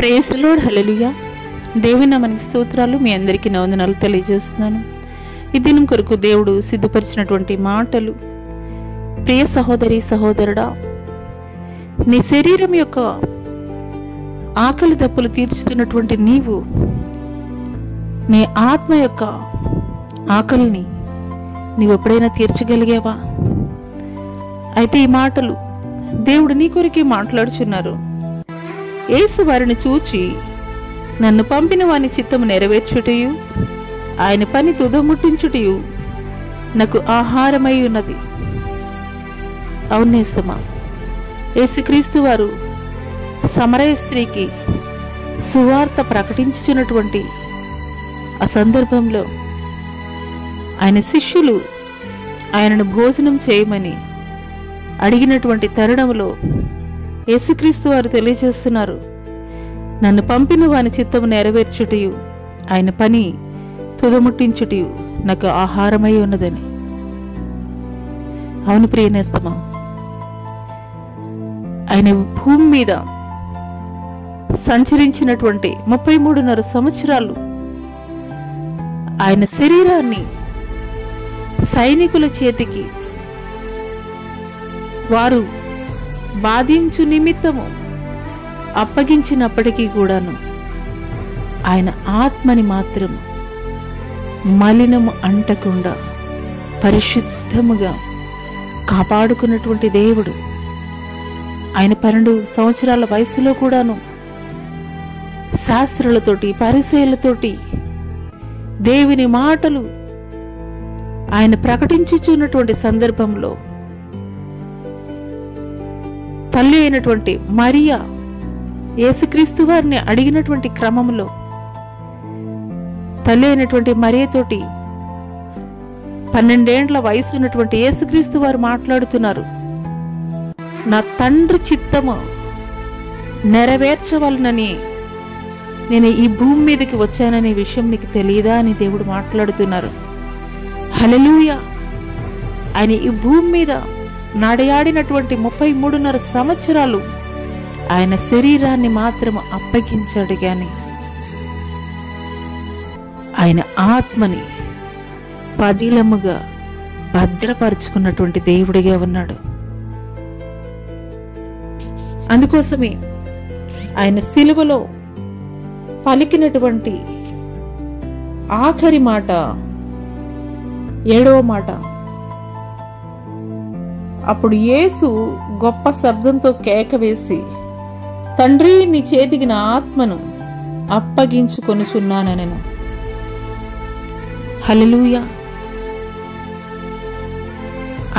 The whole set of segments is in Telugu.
Praise the lord. హల్లెలూయా. దేవుని నామానికి స్తోత్రాలు. మీ అందరికీ నా వందనాలు తెలియజేస్తున్నాను. ఈ దినం కొరకు దేవుడు సిద్ధపరిచినటువంటి మాటలు. ప్రియ సహోదరి సహోదరుడా, నీ శరీరం యొక్క ఆకలి దప్పులు తీర్చుతున్నటువంటి నీవు నీ ఆత్మ యొక్క ఆకలిని నీవు ఎప్పుడైనా తీర్చగలిగావా? అయితే ఈ మాటలు దేవుడు నీ కొరికే మాట్లాడుచున్నారు. యేసు వారిని చూచి, నన్ను పంపిన వాని చిత్తము నెరవేర్చుటయు ఆయన పని తుదముట్టించుటయు నాకు ఆహారమై ఉన్నది. అవునేస్తమా, యేసుక్రీస్తు వారు సమరయ స్త్రీకి సువార్త ప్రకటించుచున్నటువంటి ఆ సందర్భంలో ఆయన శిష్యులు ఆయనను భోజనం చేయమని అడిగినటువంటి తరుణంలో యేసుక్రీస్తు వారు తెలియజేస్తున్నారు, నన్ను పంపిన వాని చిత్తము నెరవేర్చుటయు ఆయన పని తుదముట్టించుటయు నాకు ఆహారమై ఉన్నదని. అవును ప్రియనేస్తమా, ఆయన భూమి మీద సంచరించినటువంటి 33.5 సంవత్సరాలు ఆయన శరీరాన్ని సైనికుల చేతికి వారు బాధించు నిమిత్తము అప్పగించినప్పటికీ కూడాను ఆయన ఆత్మని మాత్రం మలినము అంటకుండా పరిశుద్ధముగా కాపాడుకున్నటువంటి దేవుడు. ఆయన 12 సంవత్సరాల వయసులో కూడాను శాస్త్రులతోటి పరిసయ్యులతోటి దేవుని మాటలు ఆయన ప్రకటించుచున్నటువంటి సందర్భంలో తల్లి అయినటువంటి మరియా యేసుక్రీస్తు వారిని అడిగినటువంటి క్రమంలో తల్లి అయినటువంటి మరియతోటి 12 ఏండ్ల వయసు ఉన్నటువంటి యేసుక్రీస్తు వారు మాట్లాడుతున్నారు, నా తండ్రి చిత్తము నెరవేర్చవలనని నేను ఈ భూమి మీదకి వచ్చాననే విషయం నీకు తెలియదా అని దేవుడు మాట్లాడుతున్నారు. హల్లెలూయా. ఆయన ఈ భూమి మీద నడయాడినటువంటి 33.5 సంవత్సరాలు ఆయన శరీరాన్ని మాత్రం అప్పగించాడు గాని ఆయన ఆత్మని పదిలముగా భద్రపరుచుకున్నటువంటి దేవుడిగా ఉన్నాడు. అందుకోసమే ఆయన సిలువలో పలికినటువంటి ఆఖరి మాట, 7వ మాట, అప్పుడు యేసు గొప్ప శబ్దంతో కేక వేసి, తండ్రి నీ చేతికి నా ఆత్మను అప్పగించుకొనుచున్నానెను. హల్లెలూయా.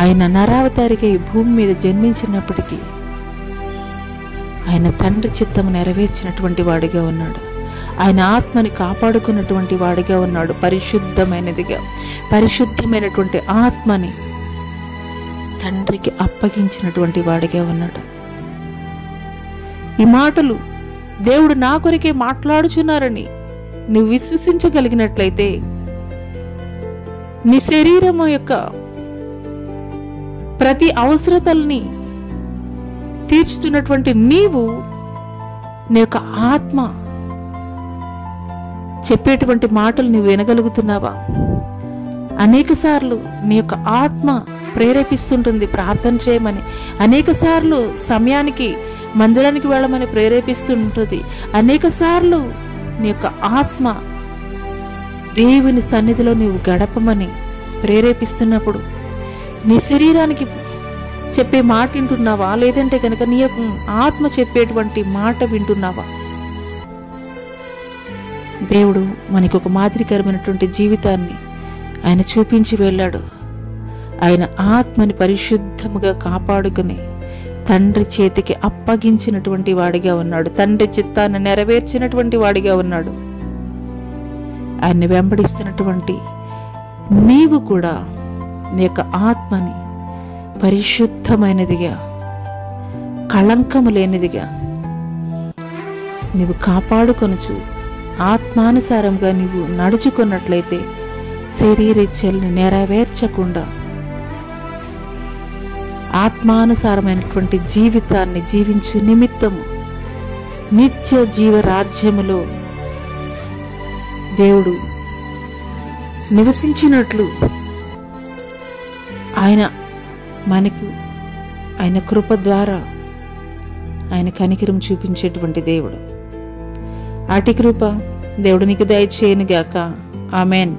ఆయన నరావతారిగా ఈ భూమి మీద జన్మించినప్పటికీ ఆయన తండ్రి చిత్తము నెరవేర్చినటువంటి వాడిగా ఉన్నాడు. ఆయన ఆత్మని కాపాడుకున్నటువంటి వాడిగా ఉన్నాడు. పరిశుద్ధమైనటువంటి ఆత్మని తండ్రికి అప్పగించినటువంటి వాడిగా ఉన్నాడు. ఈ మాటలు దేవుడు నా కొరికే మాట్లాడుచున్నారని నువ్వు విశ్వసించగలిగినట్లయితే నీ శరీరము యొక్క ప్రతి అవసరతల్ని తీర్చుతున్నటువంటి నీవు నీ యొక్క ఆత్మ చెప్పేటువంటి మాటలు నువ్వు వినగలుగుతున్నావా? అనేక సార్లు నీ యొక్క ఆత్మ ప్రేరేపిస్తుంటుంది ప్రార్థన చేయమని, అనేక సార్లు సమయానికి మందిరానికి వెళ్ళమని ప్రేరేపిస్తుంటుంది, అనేక సార్లు నీ యొక్క ఆత్మ దేవుని సన్నిధిలో నీవు గడపమని ప్రేరేపిస్తున్నప్పుడు నీ శరీరానికి చెప్పే మాట వింటున్నావా? లేదంటే కనుక నీ యొక్క ఆత్మ చెప్పేటువంటి మాట వింటున్నావా? దేవుడు మనకు ఒక మాదిరికరమైనటువంటి జీవితాన్ని ఆయన చూపించి వెళ్ళాడు. ఆయన ఆత్మని పరిశుద్ధముగా కాపాడుకుని తండ్రి చేతికి అప్పగించినటువంటి వాడిగా ఉన్నాడు. తండ్రి చిత్తాన్ని నెరవేర్చినటువంటి వాడిగా ఉన్నాడు. ఆయన్ని వెంబడిస్తున్నటువంటి నీవు కూడా నీ యొక్క ఆత్మని పరిశుద్ధమైనదిగా, కళంకము లేనిదిగా నీవు కాపాడుకొనుచు ఆత్మానుసారంగా నీవు నడుచుకున్నట్లయితే శరీరేచ్ఛల్ని నెరవేర్చకుండా ఆత్మానుసారమైనటువంటి జీవితాన్ని జీవించు నిమిత్తము నిత్య జీవ రాజ్యములో దేవుడు నివసించినట్లు ఆయన మనకు ఆయన కృప ద్వారా ఆయన కనికరం చూపించేటువంటి దేవుడు. అటి కృప దేవుడు నీకు దయచేయనుగాక. ఆమెన్.